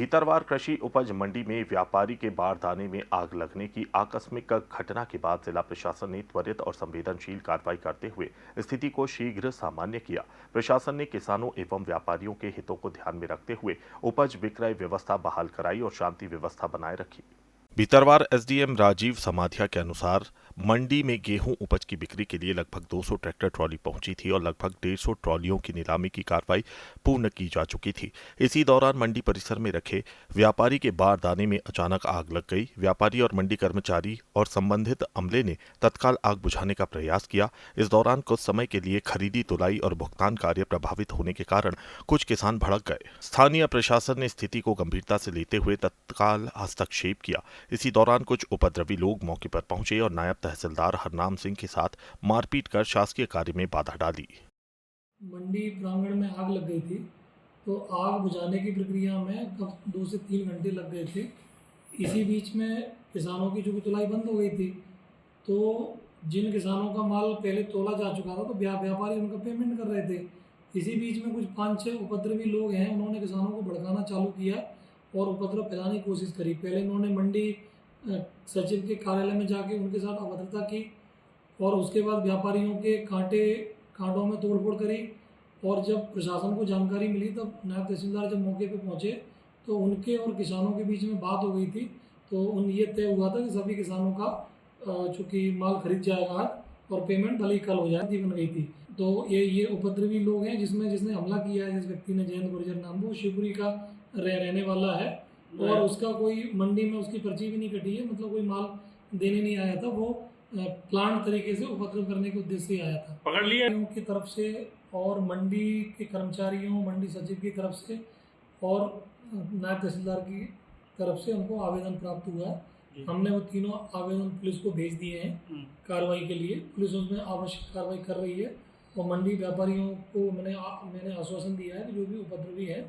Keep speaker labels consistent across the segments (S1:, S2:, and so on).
S1: भीतरवार कृषि उपज मंडी में व्यापारी के बारदाने में आग लगने की आकस्मिक घटना के बाद जिला प्रशासन ने त्वरित और संवेदनशील कार्रवाई करते हुए स्थिति को शीघ्र सामान्य किया। प्रशासन ने किसानों एवं व्यापारियों के हितों को ध्यान में रखते हुए उपज विक्रय व्यवस्था बहाल कराई और शांति व्यवस्था बनाए रखी। भीतरवार एसडीएम राजीव समाधिया के अनुसार मंडी में गेहूं उपज की बिक्री के लिए लगभग 200 ट्रैक्टर ट्रॉली पहुंची थी और लगभग 150 ट्रॉलियों की नीलामी की कार्रवाई पूर्ण की जा चुकी थी। इसी दौरान मंडी परिसर में रखे व्यापारी के बारदाने में अचानक आग लग गई। व्यापारी और मंडी कर्मचारी और संबंधित अमले ने तत्काल आग बुझाने का प्रयास किया। इस दौरान कुछ समय के लिए खरीदी तुलाई और भुगतान कार्य प्रभावित होने के कारण कुछ किसान भड़क गए। स्थानीय प्रशासन ने स्थिति को गंभीरता से लेते हुए तत्काल हस्तक्षेप किया। इसी दौरान कुछ उपद्रवी लोग मौके पर पहुंचे और नायब तहसीलदार हरनाम सिंह के साथ मारपीट कर शासकीय कार्य में बाधा डाली।
S2: मंडी प्रांगण में आग लग गई थी, तो आग बुझाने की प्रक्रिया में कब 2 से 3 घंटे लग गए थे। इसी बीच में किसानों की चूँकि तुलाई बंद हो गई थी, तो जिन किसानों का माल पहले तोला जा चुका था तो व्यापारी उनका पेमेंट कर रहे थे। इसी बीच में कुछ 5-6 उपद्रवी लोग हैं, उन्होंने किसानों को भड़काना चालू किया और उपद्रव फैलाने की कोशिश करी। पहले इन्होंने मंडी सचिव के कार्यालय में जाके उनके साथ अभद्रता की और उसके बाद व्यापारियों के कांटों में तोड़फोड़ करी। और जब प्रशासन को जानकारी मिली तब नायब तहसीलदार जब मौके पे पहुंचे तो उनके और किसानों के बीच में बात हो गई थी। तो ये तय हुआ था कि सभी किसानों का चूँकि माल खरीद जाएगा और पेमेंट भले ही कल हो जाए बन गई थी। तो ये उपद्रवी लोग हैं जिसने हमला किया है, जिस व्यक्ति ने जयंत गुर्जर नाम, वो शिवपुरी का रहने वाला है और उसका कोई मंडी में उसकी पर्ची भी नहीं कटी है, मतलब कोई माल देने नहीं आया था। वो प्लांट तरीके से उपद्रव करने के उद्देश्य से आया था। पकड़ लिया की तरफ से और मंडी के कर्मचारियों, मंडी सचिव की तरफ से और नायब तहसीलदार की तरफ से उनको आवेदन प्राप्त हुआ है। हमने वो तीनों आवेदन पुलिस को भेज दिए हैं कार्रवाई के लिए। पुलिस उसमें आवश्यक कार्रवाई कर रही है और मंडी व्यापारियों को मैंने आश्वासन दिया है कि जो भी उपद्रवी है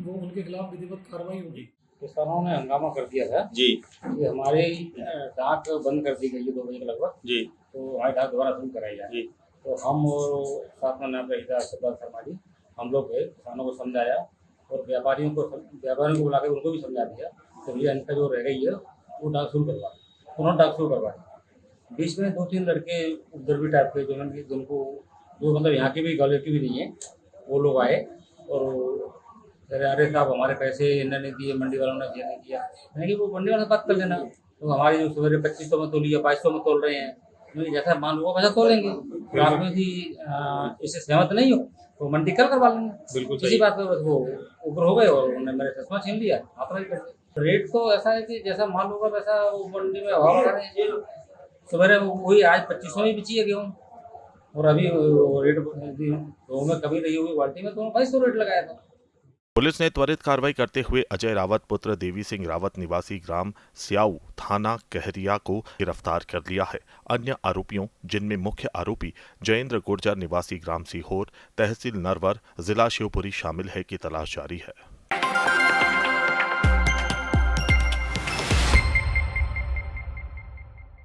S2: वो उनके खिलाफ विधिवत कार्रवाई होगी।
S3: किसानों ने हंगामा कर दिया था
S4: जी
S3: कि हमारे डाक बंद कर दी गई है 2 बजे के लगभग जी, तो हमारी डाक दोबारा शुरू कराई जाए। तो हम और साथ में नायब तहसीलदार सरदार शर्मा जी, हम लोग गए, किसानों को समझाया और व्यापारियों को बुला कर उनको भी समझा दिया तो भैया इनका जो रह गई है वो डाक शुरू करवा, उन्होंने डाक शुरू करवाई। बीच में 2-3 लड़के उपद्रवी टाइप के जिनको जो मतलब यहाँ के भी गाँव के भी नहीं है, वो लोग आए और अरे साहब हमारे पैसे इन्होंने दिए, मंडी वालों ने नहीं दिया। मैंने कि वो मंडी वालों से बात कर लेना, तो हमारी जो सवेरे 2500 में तोली या 2200 में तोल रहे हैं, जैसा मान लो वैसा तोलेंगे। तो आप में भी इससे सहमत नहीं हो तो मंडी कल करवा लेंगे। बिल्कुल इसी बात पर वो ऊपर हो गए और उन्होंने मेरे चश्मा छीन लिया, हाथापाई कर दिया। रेट तो ऐसा है कि जैसा माल होगा वैसा वो मंडी में हवा लगा रहे हैं। सवेरे वही आज 2500 में बिची है गेहूँ और अभी रेट तो में कभी रही होगी क्वालिटी में तो 2200 रेट लगाया था।
S1: पुलिस ने त्वरित कार्रवाई करते हुए अजय रावत पुत्र देवी सिंह रावत निवासी ग्राम स्याऊ थाना कहरिया को गिरफ्तार कर लिया है। अन्य आरोपियों, जिनमें मुख्य आरोपी जयेंद्र गुर्जर निवासी ग्राम सीहोर तहसील नरवर जिला शिवपुरी शामिल है, की तलाश जारी है।